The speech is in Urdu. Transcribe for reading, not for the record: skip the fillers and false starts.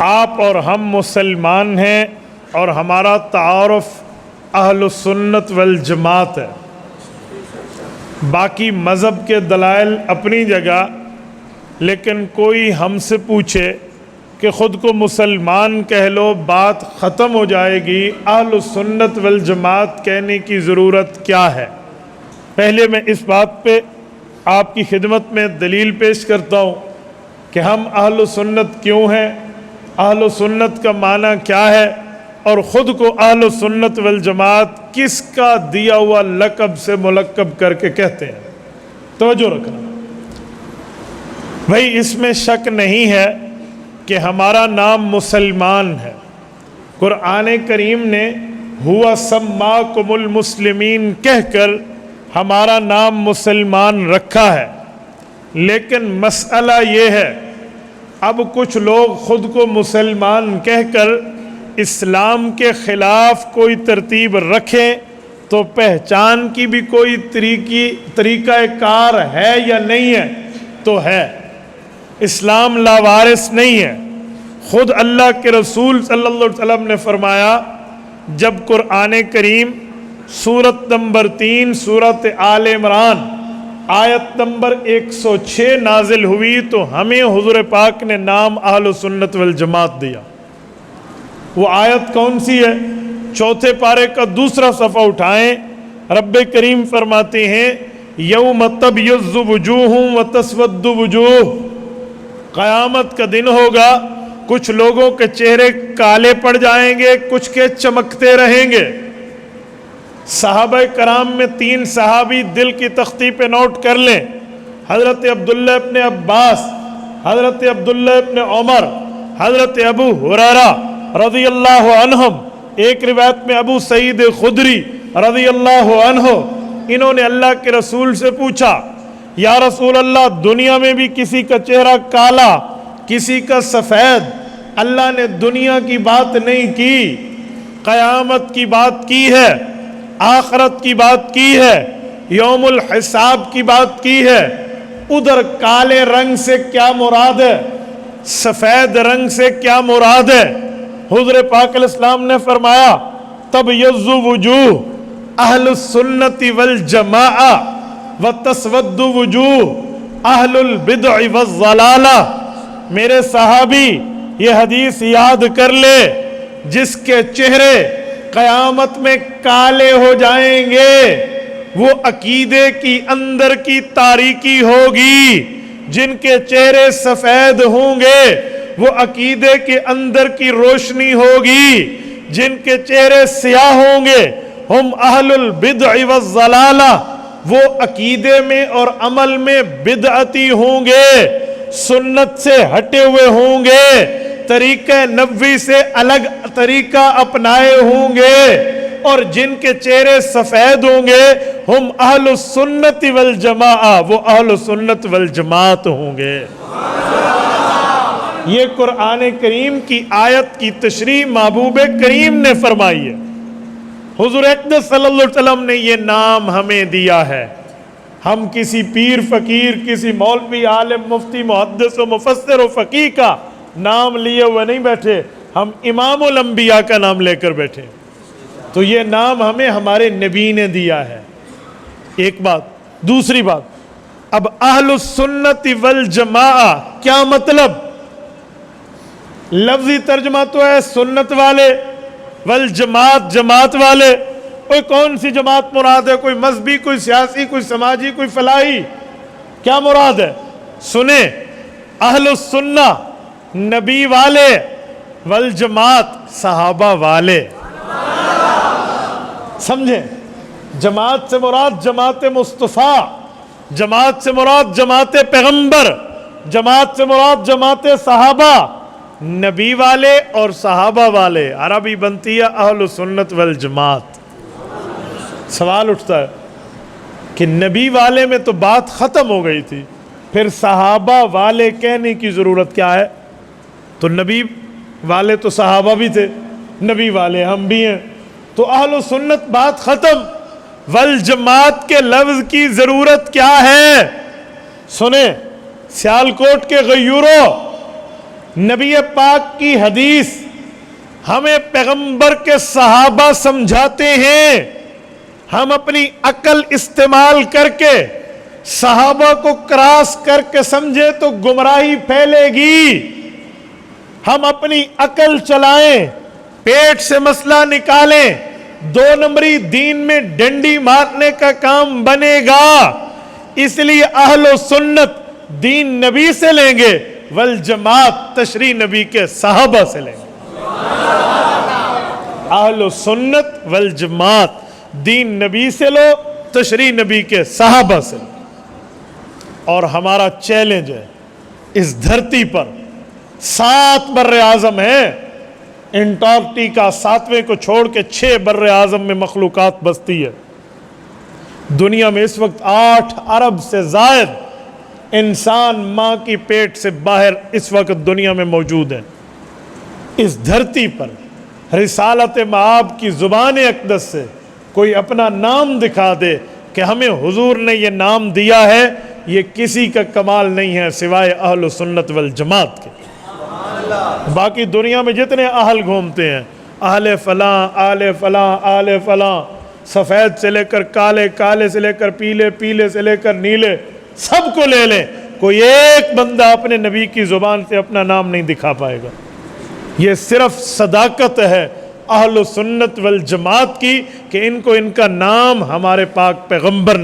آپ اور ہم مسلمان ہیں اور ہمارا تعارف اہل سنت والجماعت ہے۔ باقی مذہب کے دلائل اپنی جگہ، لیکن کوئی ہم سے پوچھے کہ خود کو مسلمان کہہ لو، بات ختم ہو جائے گی، اہل سنت والجماعت کہنے کی ضرورت کیا ہے؟ پہلے میں اس بات پہ آپ کی خدمت میں دلیل پیش کرتا ہوں کہ ہم اہل سنت کیوں ہیں، اہل سنت کا معنی کیا ہے، اور خود کو اہل سنت والجماعت کس کا دیا ہوا لقب سے ملقب کر کے کہتے ہیں۔ توجہ رکھنا بھائی، اس میں شک نہیں ہے کہ ہمارا نام مسلمان ہے۔ قرآن کریم نے ہوا سماکم المسلمین کہہ کر ہمارا نام مسلمان رکھا ہے، لیکن مسئلہ یہ ہے اب کچھ لوگ خود کو مسلمان کہہ کر اسلام کے خلاف کوئی ترتیب رکھیں تو پہچان کی بھی کوئی طریقہ کار ہے یا نہیں ہے؟ تو ہے۔ اسلام لاوارث نہیں ہے۔ خود اللہ کے رسول صلی اللہ علیہ وسلم نے فرمایا، جب قرآن کریم سورت نمبر 3 سورت آل عمران آیت نمبر 106 نازل ہوئی تو ہمیں حضور پاک نے نام اہل سنت والجماعت دیا۔ وہ آیت کون سی ہے؟ چوتھے پارے کا دوسرا صفحہ اٹھائیں، رب کریم فرماتے ہیں یوم تبیض وجوہ وتسود وجوہ، قیامت کا دن ہوگا، کچھ لوگوں کے چہرے کالے پڑ جائیں گے، کچھ کے چمکتے رہیں گے۔ صحابہ کرام میں 3 صحابی دل کی تختی پہ نوٹ کر لیں، حضرت عبداللہ ابن عباس، حضرت عبداللہ ابن عمر، حضرت ابو ہریرہ رضی اللہ عنہم، ایک روایت میں ابو سعید خدری رضی اللہ عنہ، انہوں نے اللہ کے رسول سے پوچھا، یا رسول اللہ، دنیا میں بھی کسی کا چہرہ کالا، کسی کا سفید، اللہ نے دنیا کی بات نہیں کی، قیامت کی بات کی ہے، آخرت کی بات کی ہے، یوم الحساب کی بات کی ہے، ادھر کالے رنگ سے کیا مراد ہے، سفید رنگ سے کیا مراد ہے؟ حضور پاک علیہ السلام نے فرمایا تبیض وجوہ اہل السنت والجماعہ وتسود وجوہ اہل البدع والضلالہ۔ میرے صحابی یہ حدیث یاد کر لے، جس کے چہرے قیامت میں کالے ہو جائیں گے وہ عقیدے کی اندر کی تاریکی ہوگی، جن کے چہرے سفید ہوں گے وہ عقیدے کے اندر کی روشنی ہوگی، جن کے چہرے سیاہ ہوں گے ہم اہل البدع والضلالہ، وہ عقیدے میں اور عمل میں بدعتی ہوں گے، سنت سے ہٹے ہوئے ہوں گے، طریقہ نبوی سے الگ طریقہ اپنائے ہوں گے، اور جن کے چہرے سفید ہوں گے ہم اہل السنت والجماعہ، وہ اہل السنت والجماعت ہوں گے۔ یہ قرآن کریم کی آیت کی تشریح محبوب کریم نے فرمائی ہے۔ حضور اقدس صلی اللہ علیہ وسلم نے یہ نام ہمیں دیا ہے۔ ہم کسی پیر فقیر، کسی مولوی، عالم، مفتی، محدث و مفسر و فقیہ کا نام لیے ہوئے نہیں بیٹھے، ہم امام الانبیاء کا نام لے کر بیٹھے، تو یہ نام ہمیں ہمارے نبی نے دیا ہے۔ ایک بات۔ دوسری بات، اب اہل السنت والجماعہ کیا مطلب؟ لفظی ترجمہ تو ہے سنت والے، والجماعت جماعت والے۔ کوئی کون سی جماعت مراد ہے؟ کوئی مذہبی، کوئی سیاسی، کوئی سماجی، کوئی فلاحی؟ کیا مراد ہے؟ سنیں، اہل السنہ نبی والے، والجماعت صحابہ والے۔ سمجھیں، جماعت سے مراد جماعت مصطفیٰ، جماعت سے مراد جماعت پیغمبر، جماعت سے مراد جماعت صحابہ، نبی والے اور صحابہ والے، عربی بنتی ہے اہل سنت والجماعت۔ سوال اٹھتا ہے کہ نبی والے میں تو بات ختم ہو گئی تھی، پھر صحابہ والے کہنے کی ضرورت کیا ہے؟ تو نبی والے تو صحابہ بھی تھے، نبی والے ہم بھی ہیں، تو اہل سنت بات ختم، والجماعت کے لفظ کی ضرورت کیا ہے؟ سنیں، سیالکوٹ کے غیوروں، نبی پاک کی حدیث ہمیں پیغمبر کے صحابہ سمجھاتے ہیں، ہم اپنی عقل استعمال کر کے صحابہ کو کراس کر کے سمجھے تو گمراہی پھیلے گی۔ ہم اپنی عقل چلائیں، پیٹ سے مسئلہ نکالیں، 2 نمبری دین میں ڈنڈی مارنے کا کام بنے گا۔ اس لیے اہل و سنت دین نبی سے لیں گے، والجماعت تشریح نبی کے صحابہ سے لیں گے۔ اہل و سنت والجماعت دین نبی سے لو، تشریح نبی کے صحابہ سے لو۔ اور ہمارا چیلنج ہے، اس دھرتی پر 7 بر اعظم ہیں، انٹارکٹیکا 7ویں کو چھوڑ کے 6 بر اعظم میں مخلوقات بستی ہے۔ دنیا میں اس وقت 8 ارب سے زائد انسان ماں کی پیٹ سے باہر اس وقت دنیا میں موجود ہیں۔ اس دھرتی پر رسالت مآب کی زبان اقدس سے کوئی اپنا نام دکھا دے کہ ہمیں حضور نے یہ نام دیا ہے، یہ کسی کا کمال نہیں ہے سوائے اہل سنت والجماعت کے۔ باقی دنیا میں جتنے اہل گھومتے ہیں، اہل فلاں آل فلاں آل فلاں، سفید سے لے کر کالے، کالے سے لے کر پیلے، پیلے سے لے کر نیلے، سب کو لے لیں، کوئی ایک بندہ اپنے نبی کی زبان سے اپنا نام نہیں دکھا پائے گا۔ یہ صرف صداقت ہے اہل سنت والجماعت کی کہ ان کو ان کا نام ہمارے پاک پیغمبر نے